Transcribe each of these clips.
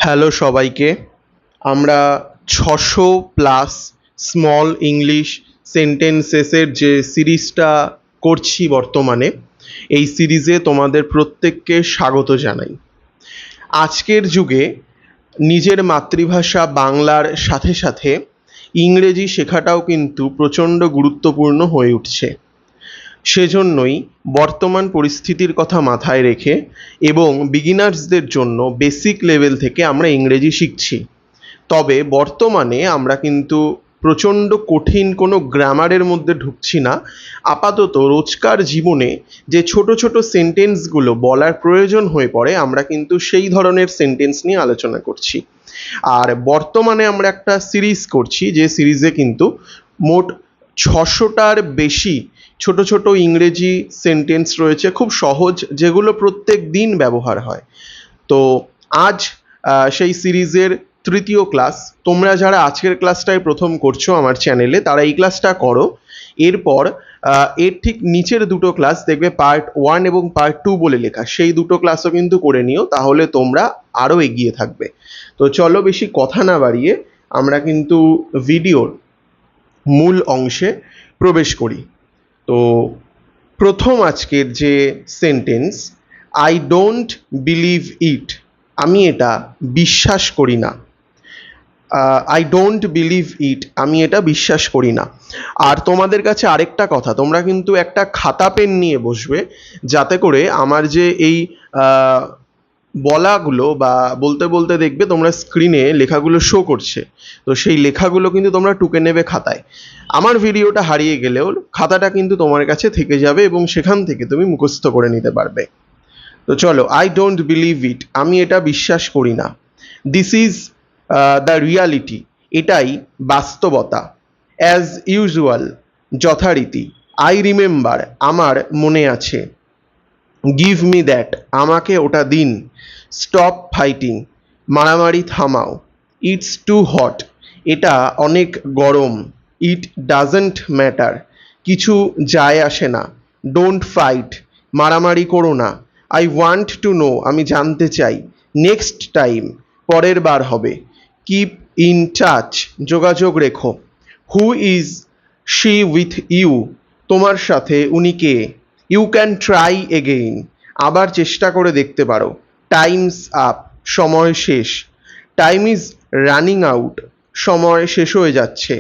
Hello সবাইকে। আমরা 600+ small English সেন্টেন্সেসের যে সিরিজটা করছি বর্তমানে, এই সিরিজে তোমাদের প্রত্যেককে স্বাগত জানাই। আজকের যুগে নিজের মাতৃভাষা বাংলার সাথে সাথে ইংরেজি শেখাটাও কিন্তু প্রচণ্ড গুরুত্বপূর্ণ হয়ে উঠছে। সেজন্যই বর্তমান পরিস্থিতির কথা মাথায় রেখে এবং বিগিনার্সদের জন্য বেসিক লেভেল থেকে আমরা ইংরেজি শিখছি। তবে বর্তমানে আমরা কিন্তু প্রচণ্ড কঠিন কোনো গ্রামারের মধ্যে ঢুকছি না। আপাতত রোজকার জীবনে যে ছোট ছোট সেন্টেন্সগুলো বলার প্রয়োজন হয়ে পড়ে, আমরা কিন্তু সেই ধরনের সেন্টেন্স নিয়ে আলোচনা করছি। আর বর্তমানে আমরা একটা সিরিজ করছি, যে সিরিজে কিন্তু মোট 600টার বেশি ছোট ছোট ইংরেজি সেন্টেন্স রয়েছে, খুব সহজ, যেগুলো প্রত্যেক দিন ব্যবহার হয়। তো আজ সেই সিরিজের তৃতীয় ক্লাস। তোমরা যারা আজকের ক্লাসটায় প্রথম করছো আমার চ্যানেলে, তারা এই ক্লাসটা করো। এরপর এর ঠিক নিচের দুটো ক্লাস দেখবে পার্ট 1 এবং পার্ট 2 বলে লেখা, সেই দুটো ক্লাসও কিন্তু করে নিও, তাহলে তোমরা আরও এগিয়ে থাকবে। তো চলো বেশি কথা না বাড়িয়ে আমরা কিন্তু ভিডিওর মূল অংশে প্রবেশ করি। তো প্রথম আজকের যে sentence, I don't believe it, আমি এটা বিশ্বাস করি না। আই ডোন্ট বিলিভ ইট, আমি এটা বিশ্বাস করি না। আর তোমাদের কাছে আরেকটা কথা, তোমরা কিন্তু একটা খাতা পেন নিয়ে বসবে, যাতে করে আমার যে এই বলাগুলো বা বলতে বলতে দেখবে তোমরা স্ক্রিনে লেখাগুলো শো করছে, তো সেই লেখাগুলো কিন্তু তোমরা টুকে নেবে খাতায়। আমার ভিডিওটা হারিয়ে গেলেও খাতাটা কিন্তু তোমার কাছে থেকে যাবে এবং সেখান থেকে তুমি মুখস্থ করে নিতে পারবে। তো চলো, আই ডোন্ট বিলিভ ইট, আমি এটা বিশ্বাস করি না। দিস ইজ দ্য রিয়ালিটি, এটাই বাস্তবতা। অ্যাজ ইউজুয়াল, যথারীতি। আই রিমেম্বার, আমার মনে আছে। গিভ মি দ্যাট, আমাকে ওটা দিন। স্টপ ফাইটিং, মারামারি থামাও। ইটস টু হট, এটা অনেক গরম। ইট ডাজন্ট ম্যাটার, কিছু যায় আসে না। ডোন্ট ফাইট, মারামারি করো না। আই ওয়ান্ট টু নো, আমি জানতে চাই। নেক্সট টাইম, পরের বার হবে। কিপ ইন টাচ, যোগাযোগ রেখো। Who is she with you, তোমার সাথে উনি কে। ইউ ক্যান ট্রাই এগেইন, আবার চেষ্টা করে দেখতে পারো। টাইমস আপ, সময় শেষ। টাইম ইজ রানিং আউট, সময় শেষ হয়ে যাচ্ছে।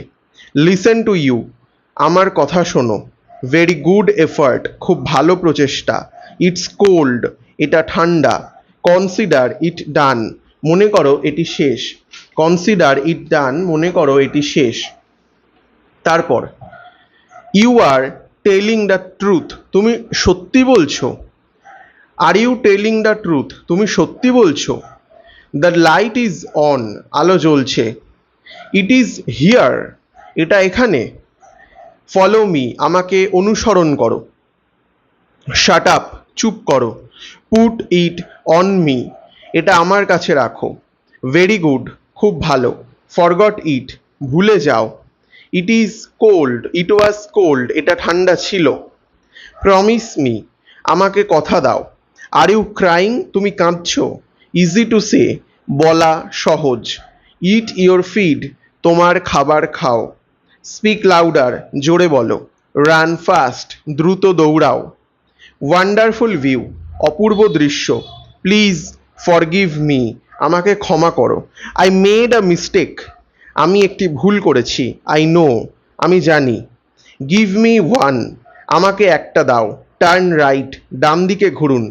লিসেন টু ইউ, আমার কথা শোনো। ভেরি গুড এফার্ট, খুব ভালো প্রচেষ্টা। ইটস কোল্ড, এটা ঠান্ডা। কনসিডার ইট ডান, মনে করো এটি শেষ। কনসিডার ইট ডান, মনে করো এটি শেষ। তারপর, you are telling the truth, তুমি সত্যি বলছো। Are you telling the truth, তুমি সত্যি বলছো। দ্য লাইট ইজ অন, আলো জ্বলছে। ইট ইজ হিয়ার, এটা এখানে। ফলো মি, আমাকে অনুসরণ করো। শাট আপ, চুপ করো। পুট ইট অন মি, এটা আমার কাছে রাখো। ভেরি গুড, খুব ভালো। ফরগট ইট, ভুলে যাও। It is cold, it was cold, এটা ঠান্ডা ছিল। প্রমিস মি, আমাকে কথা দাও। আর ইউ ক্রাইং, তুমি কাঁদছো। ইজি টু সে, বলা সহজ। ইট ইয়োর ফিড, তোমার খাবার খাও। স্পিক লাউডার, জোরে বলো। রান ফাস্ট, দ্রুত দৌড়াও। ওয়ান্ডারফুল ভিউ, অপূর্ব দৃশ্য। প্লিজ ফরগিভ মি, আমাকে ক্ষমা করো। আই মেড আ মিস্টেক, আমি একটি ভুল করেছি। আই নো, আমি জানি। গিভ মি ওয়ান, আমাকে একটা দাও। টার্ন রাইট, ডান দিকে ঘুরুন।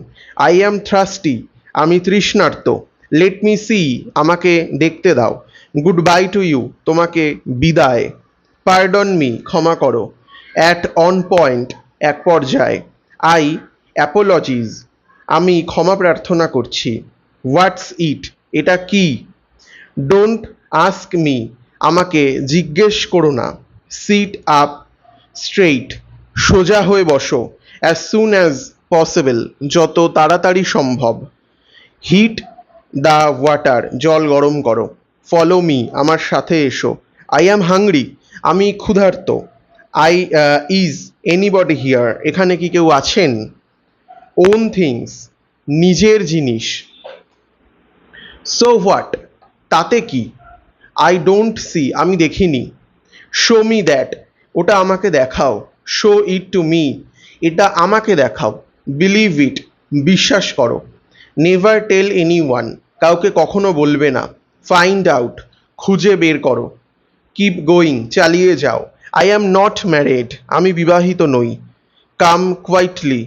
আই অ্যাম থ্রাস্টি, আমি তৃষ্ণার্ত। লেট মি সি, আমাকে দেখতে দাও। গুড বাই টু ইউ, তোমাকে বিদায়। পার্ডন মি, ক্ষমা করো। অ্যাট অন পয়েন্ট, এক পর্যায়ে। আই অ্যাপোলজিজ, আমি ক্ষমা প্রার্থনা করছি। হোয়াটস ইট, এটা কি। ডোন্ট আস্ক মি, আমাকে জিজ্ঞেস করো না। সিট আপ স্ট্রেইট, সোজা হয়ে বসো। অ্যাজ সুন অ্যাজ পসিবল, যত তাড়াতাড়ি সম্ভব। হিট দ্য ওয়াটার, জল গরম করো। ফলো মি, আমার সাথে এসো। আই অ্যাম হাংরি, আমি ক্ষুধার্ত। আই ইজ এনিবডি হিয়ার, এখানে কি কেউ আছেন। ওন থিংস, নিজের জিনিস। সো হোয়াট, তাতে কি? আই ডোন্ট সি, আমি দেখিনি। শো মি দ্যাট, ওটা আমাকে দেখাও। শো ইট টু মি, এটা আমাকে দেখাও। বিলিভ ইট, বিশ্বাস করো। নেভার টেল এনিওয়ান, কাউকে কখনো বলবে না। ফাইন্ড আউট, খুঁজে বের করো। কিপ গোয়িং, চালিয়ে যাও। আই অ্যাম নট ম্যারিড, আমি বিবাহিত নই। কাম কোয়াইটলি,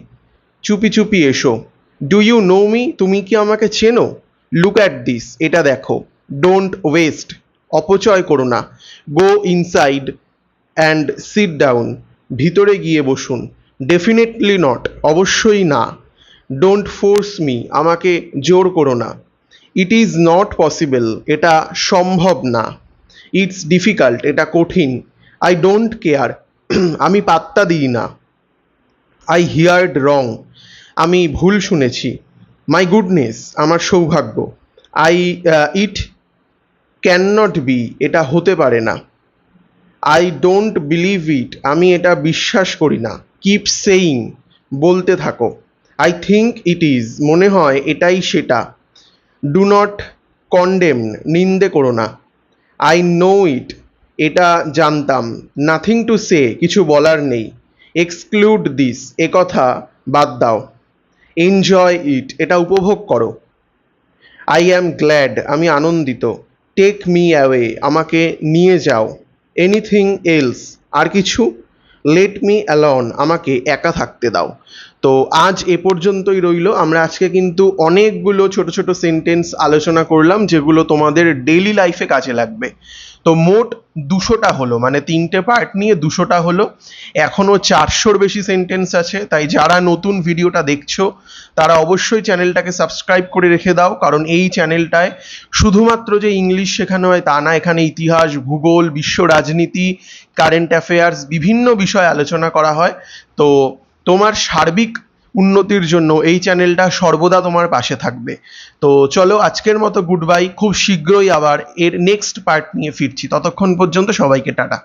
চুপি চুপি এসো। ডু ইউ নো মি, তুমি কি আমাকে চেনো? লুক অ্যাট দিস, এটা দেখো। ডোন্ট ওয়েস্ট, অপচয় করো না। গো ইনসাইড অ্যান্ড সিট ডাউন, ভিতরে গিয়ে বসুন। ডেফিনেটলি নট, অবশ্যই না। ডোন্ট ফোর্স মি, আমাকে জোর করো না। ইট ইজ নট পসিবল, এটা সম্ভব না। ইটস ডিফিকাল্ট, এটা কঠিন। আই ডোন্ট কেয়ার, আমি পাত্তা দিই না। আই হিয়ার্ড রং, আমি ভুল শুনেছি। মাই গুডনেস, আমার সৌভাগ্য। I it can not be, এটা হতে পারে না। আই ডোন্ট বিলিভ ইট, আমি এটা বিশ্বাস করি না। কিপ সেইং, বলতে থাকো। আই থিঙ্ক ইট ইজ, মনে হয় এটাই সেটা। ডু নট কন্ডেম, নিন্দে করো না। আই নো ইট, এটা জানতাম। নাথিং টু সে, কিছু বলার নেই। এক্সক্লুড দিস, একথা বাদ দাও। এনজয় ইট, এটা উপভোগ করো। আই অ্যাম গ্ল্যাড, আমি আনন্দিত। টেক মি অ্যাওয়ে, আমাকে নিয়ে যাও। এনিথিং এলস, আর কিছু? লেট মি অ্যালন, আমাকে একা থাকতে দাও। তো আজ এ পর্যন্তই রইলো। আমরা আজকে কিন্তু অনেকগুলো ছোট ছোট সেন্টেন্স আলোচনা করলাম যেগুলো তোমাদের ডেইলি লাইফে কাজে লাগবে। তো মোট 200টা হলো, মানে 3টে পার্ট নিয়ে 200টা হলো। এখনো 400-র বেশি সেন্টেন্স আছে, তাই যারা নতুন ভিডিওটা দেখছো তারা অবশ্যই চ্যানেলটাকে সাবস্ক্রাইব করে রেখে দাও, কারণ এই চ্যানেলটায় শুধুমাত্র যে ইংলিশ শেখানো হয় তা না, এখানে ইতিহাস, ভূগোল, বিশ্ব রাজনীতি, কারেন্ট অ্যাফেয়ার্স, বিভিন্ন বিষয় আলোচনা করা হয়। তো তোমার সার্বিক উন্নতির জন্য এই চ্যানেলটা সর্বদা তোমার পাশে থাকবে। তো চলো আজকের মতো গুড বাই, খুব শীঘ্রই আবার এর নেক্সট পার্ট নিয়ে ফিরছি। ততক্ষণ পর্যন্ত সবাইকে টাটা।